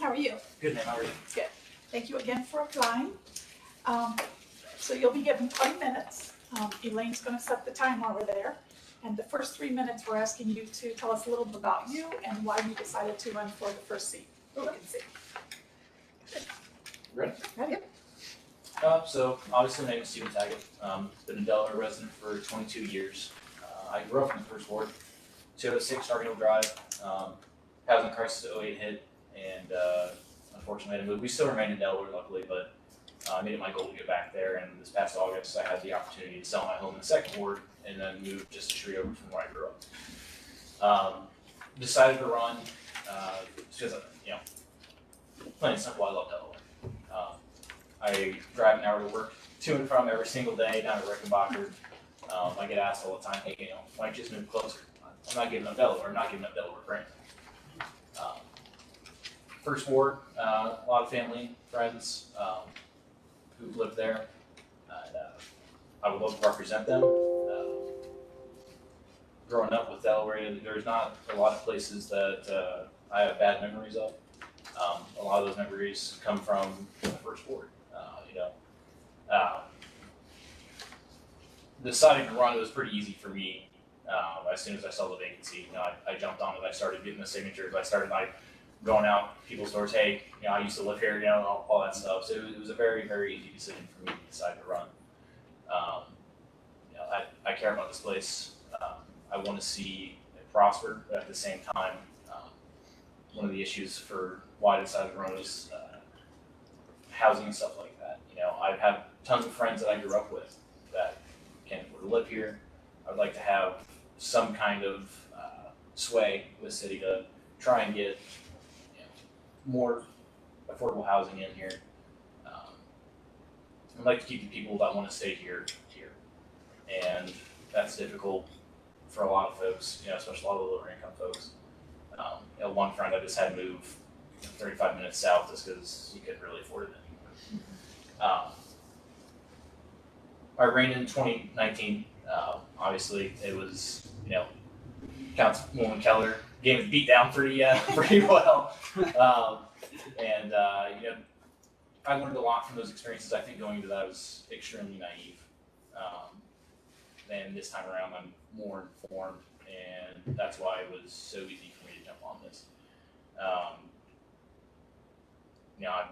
How are you? Good, ma'am. How are you? Good. Thank you again for applying. So you'll be given 20 minutes. Elaine's going to set the time over there. And the first 3 minutes, we're asking you to tell us a little bit about you and why you decided to run for the first seat. Vacancy. Ready? Ready? So obviously my name is Stephen Tackett. Been a Delaware resident for 22 years. I grew up in the first ward, 206 Starkhill Drive. Housing crisis of 08 hit, and unfortunately I had to move. We still remain in Delaware, luckily, but I made it my goal to get back there. And this past August, I had the opportunity to sell my home in the second ward and then move just a street over from where I grew up. Decided to run because plain and simple, I love Delaware. I drive an hour to work, to and from every single day down to Rickenbacker. I get asked all the time, hey, why don't you just move closer? I'm not giving up Delaware. I'm not giving up Delaware for anything. First ward, a lot of family, friends who've lived there. And, I would love to represent them. Growing up with Delaware, there's not a lot of places that I have bad memories of. A lot of those memories come from the first ward. Deciding to run, it was pretty easy for me. As soon as I saw the vacancy, I jumped on it. I started getting the signatures. I started going out people's doors. Hey, I used to live here. All that stuff. So it was a very, very easy decision for me to decide to run. I care about this place. I want to see it prosper, but at the same time, one of the issues for why I decided to run was housing and stuff like that. I have tons of friends that I grew up with that can't afford to live here. I would like to have some kind of sway with the city to try and get more affordable housing in here. I'd like to keep the people that want to stay here, and that's difficult for a lot of folks, especially a lot of lower income folks. One friend I just had to move 35 minutes south just because he couldn't really afford it anymore. I ran in 2019. Obviously, it was Councilwoman Keller gave me beat down pretty well, and I learned a lot from those experiences. I think going into that I was extremely naive, and this time around I'm more informed, and that's why it was so easy for me to jump on this. I'm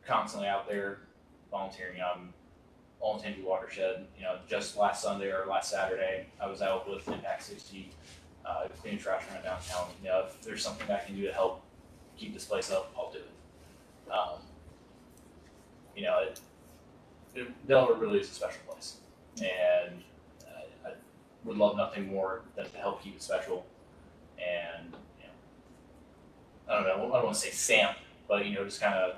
constantly out there volunteering. I'm all in Tangy Watershed. Just last Sunday or last Saturday, I was out with Impact 60, cleaning trash around downtown. If there's something I can do to help keep this place up, I'll do it. Delaware really is a special place, and I would love nothing more than to help keep it special. And I don't know. I don't want to say stamp, but just kind of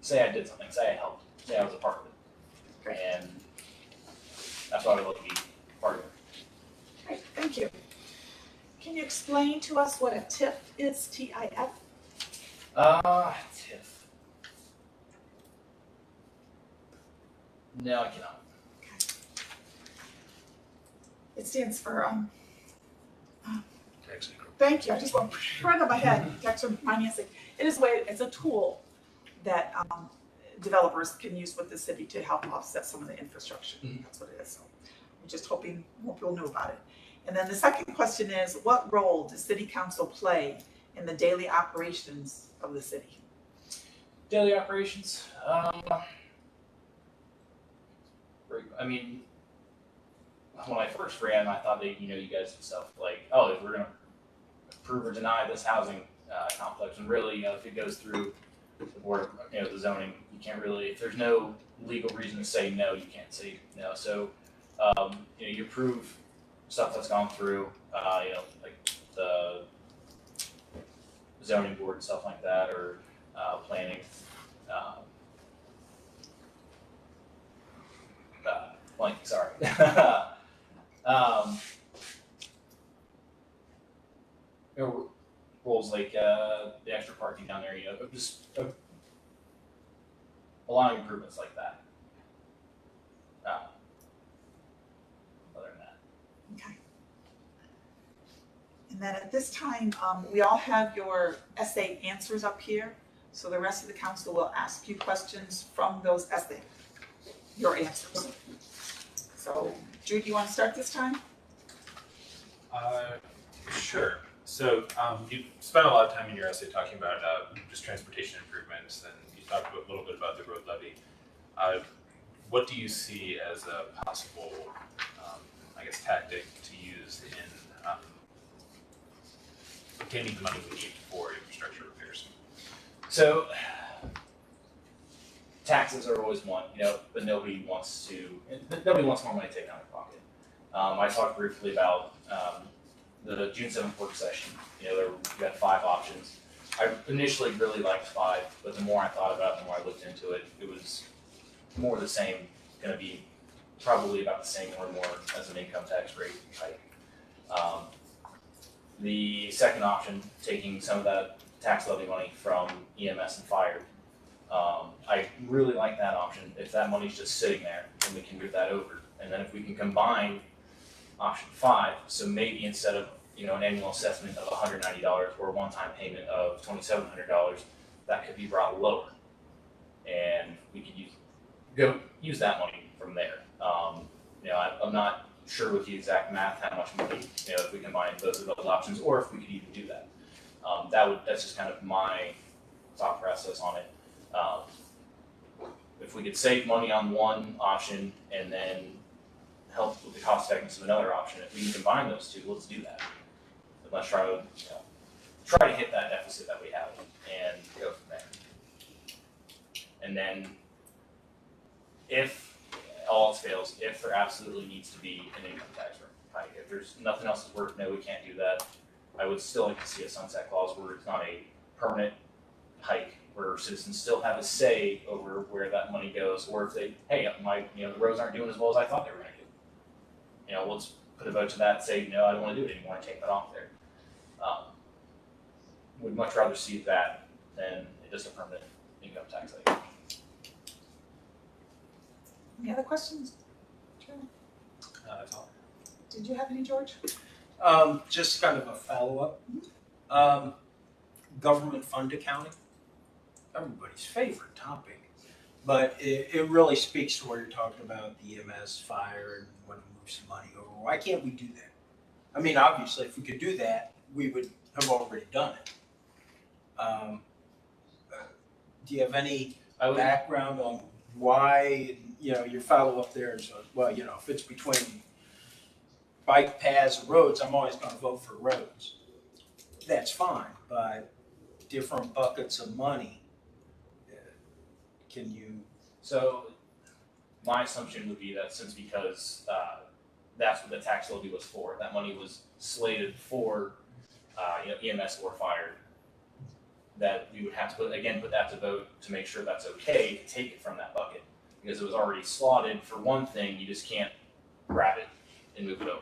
say I did something, say I helped, say I was a part of it. Great. And that's why I would love to be part of it. Great, thank you. Can you explain to us what a TIF is, TIF? TIF. No, I cannot. Okay. It stands for, thank you, I just went right on my head, tax financing. It's a tool that developers can use with the city to help offset some of the infrastructure. Mm-hmm. That's what it is. So I'm just hoping more people know about it. And then the second question is, what role does City Council play in the daily operations of the city? Daily operations? When I first ran, I thought that, you guys did stuff like, if we're going to approve or deny this housing complex, and really, if it goes through the board, the zoning, you can't really, if there's no legal reason to say no, you can't say no. So, you approve stuff that's gone through, like the zoning board and stuff like that, or planning. Sorry. Rules like the extra parking down there, just allowing improvements like that. Other than that. Okay. And then at this time, we all have your essay answers up here. So the rest of the council will ask you questions from those as they, your answers. So, Jude, you want to start this time? Sure. So you spent a lot of time in your essay talking about just transportation improvements, and you talked a little bit about the road levy. What do you see as a possible, I guess, tactic to use in obtaining the money we need for infrastructure repairs? So taxes are always one, but nobody wants more money taken out of their pocket. I talked briefly about the June 7th work session. We had 5 options. I initially really liked 5, but the more I thought about it, the more I looked into it, it was more of the same, going to be probably about the same or more as an income tax rate hike. The second option, taking some of that tax levy money from EMS and fire, I really like that option. If that money's just sitting there, then we can move that over. And then if we can combine option 5, so maybe instead of an annual assessment of $190 or a one-time payment of $2,700, that could be brought lower, and we could use that money from there. I'm not sure with the exact math how much money if we combine both of those options, or if we could even do that. That's just kind of my thought process on it. If we could save money on one option and then help with the cost effectiveness of another option, if we can combine those two, let's do that. And let's try to hit that deficit that we have and go from there. And then if all else fails, if there absolutely needs to be an income tax hike, if there's nothing else to work, no, we can't do that. I would still like to see a sunset clause where it's not a permanent hike, where citizens still have a say over where that money goes, or if they, hey, the roads aren't doing as well as I thought they were going to do. Let's put a vote to that and say, no, I don't want to do it anymore, and take that off there. Would much rather see that than just a permanent income tax hike. Any other questions? That's all. Did you have any, George? Just kind of a follow-up. Government fund accounting, everybody's favorite topic, but it really speaks to what you're talking about, the EMS, fire, and when to move some money over. Why can't we do that? I mean, obviously, if we could do that, we would have already done it. Do you have any background on why, your follow-up there is, well, if it's between bike paths and roads, I'm always going to vote for roads. That's fine, but different buckets of money, can you? So my assumption would be that because that's what the tax levy was for, that money was slated for EMS or fire, that we would have to put that to vote to make sure that's okay to take it from that bucket, because it was already slotted for one thing. You just can't grab it and move it over.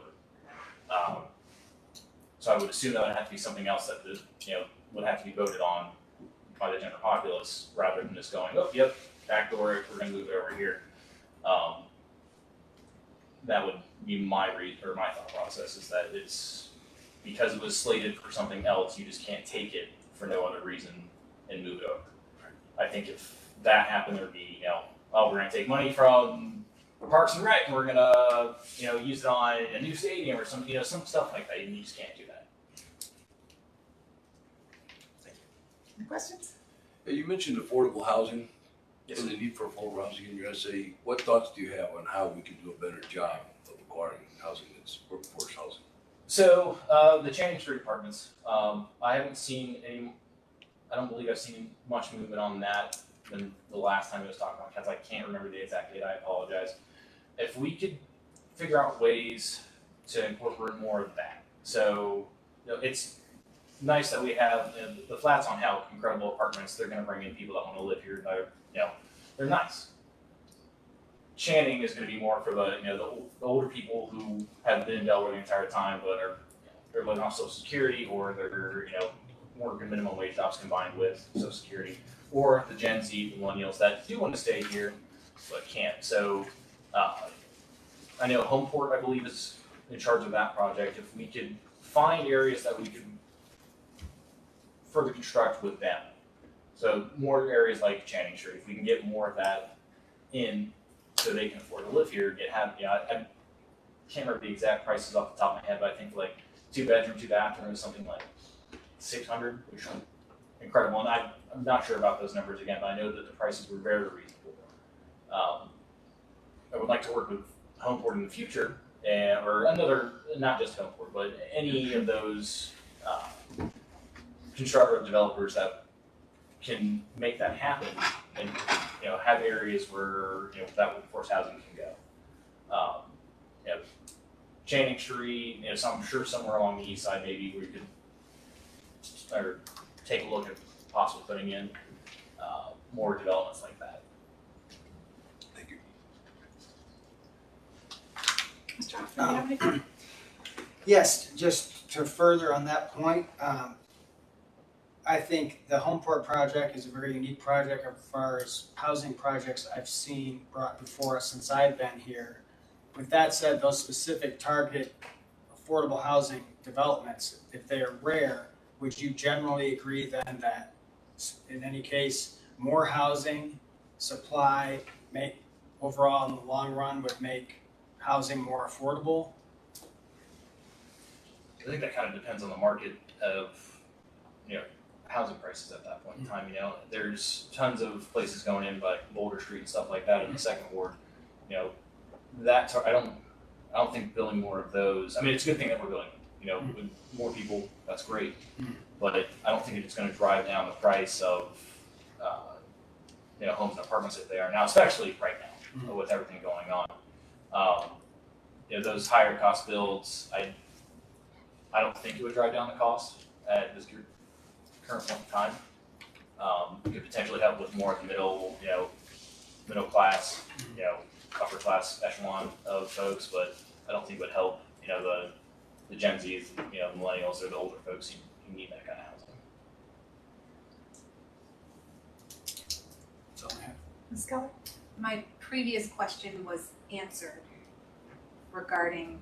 So I would assume that would have to be something else that would have to be voted on by the general populace, rather than just going, oh, yep, backdoor it, we're going to move it over here. That would be my thought process, is that it's because it was slated for something else, you just can't take it for no other reason and move it over. I think if that happened, there'd be, we're going to take money from Parks and Rec and we're going to, use it on a new stadium or some stuff like that. You just can't do that. Any questions? You mentioned affordable housing. Yes. And the need for affordable housing in your essay. What thoughts do you have on how we can do a better job of acquiring housing that's workforce housing? So the Channing Street apartments, I haven't seen any. I don't believe I've seen much movement on that than the last time it was talked about, because I can't remember the exact date. I apologize. If we could figure out ways to incorporate more of that, so it's nice that we have the Flats on Hell, incredible apartments. They're going to bring in people that want to live here. They're nice. Channing is going to be more for the older people who have been in Delaware the entire time, but they're living off Social Security, or they're working minimum wage jobs combined with Social Security, or the Gen Z, the millennials that do want to stay here but can't. So I know Homeport, I believe, is in charge of that project. If we could find areas that we could further construct with them, So more areas like Channing Street, if we can get more of that in, so they can afford to live here, I can't remember the exact prices off the top of my head, but I think like 2-bedroom, 2-bathroom is something like 600, which is incredible. And I'm not sure about those numbers again, but I know that the prices were very reasonable. I would like to work with Homeport in the future, or another, not just Homeport, but any of those constructor developers that can make that happen, and have areas where that workforce housing can go. Channing Street, so I'm sure somewhere along the east side maybe we could or take a look at possibly putting in more developments like that. Thank you. Mr. Hoffman, do you have anything? Yes, just to further on that point, I think the Homeport project is a very unique project as far as housing projects I've seen brought before us since I've been here. With that said, those specific targeted affordable housing developments, if they are rare, would you generally agree then that in any case, more housing supply overall in the long run would make housing more affordable? I think that kind of depends on the market of housing prices at that point in time. There's tons of places going in like Boulder Street and stuff like that in the second ward. I don't think building more of those. I mean, it's a good thing that we're building. With more people, that's great. But I don't think it's going to drive down the price of homes and apartments if they are now, especially right now with everything going on. Those higher cost builds, I don't think it would drive down the cost at this current point in time. It could potentially help with more of the middle class, upper class echelon of folks, but I don't think it would help, the Gen Zs, the millennials or the older folks who need that kind of housing. That's all I have. Ms. Keller? My previous question was answered regarding,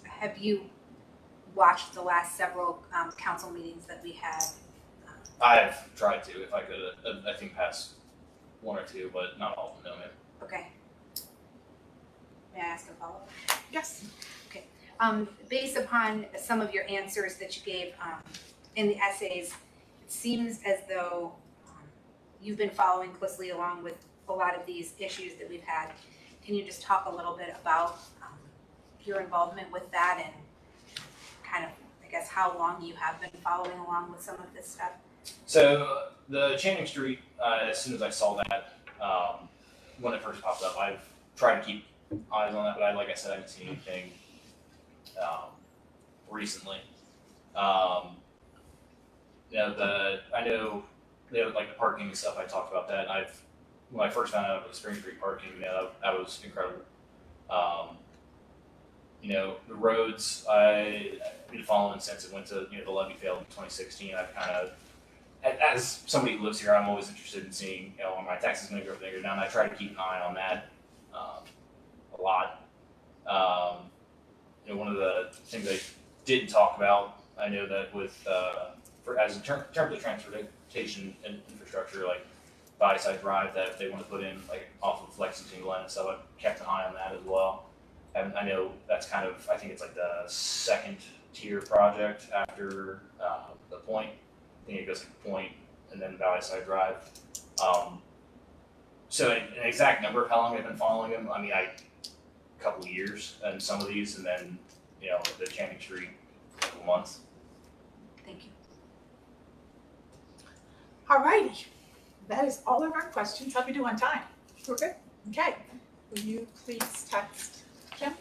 have you watched the last several council meetings that we had? I've tried to, if I could, I think past one or two, but not all of them, no, ma'am. Okay. May I ask a follow-up? Yes. Based upon some of your answers that you gave in the essays, it seems as though you've been following closely along with a lot of these issues that we've had. Can you just talk a little bit about your involvement with that and kind of, I guess, how long you have been following along with some of this stuff? So the Channing Street, as soon as I saw that, when it first popped up, I've tried to keep eyes on that, but like I said, I haven't seen anything recently. I know like the parking and stuff. I talked about that. When I first found out about the Spring Street parking, that was incredible. The roads, I've been following since it went to the levy failed in 2016. I've kind of, as somebody who lives here, I'm always interested in seeing when my taxes going to go up or down. I try to keep an eye on that a lot. One of the things I didn't talk about, I know that with in terms of transportation and infrastructure, like Body-Side Drive, that if they want to put in like off of Lexington Glen and stuff, I've kept an eye on that as well. And I know that's kind of, I think it's like the second tier project after the Point. I think it goes to the Point and then Valley-Side Drive. So an exact number of how long I've been following them, I mean, a couple of years and some of these, and then the Channing Street, a couple months. Thank you. All righty. That is all of our questions. How we do on time? We're good? Okay. Will you please text Kim?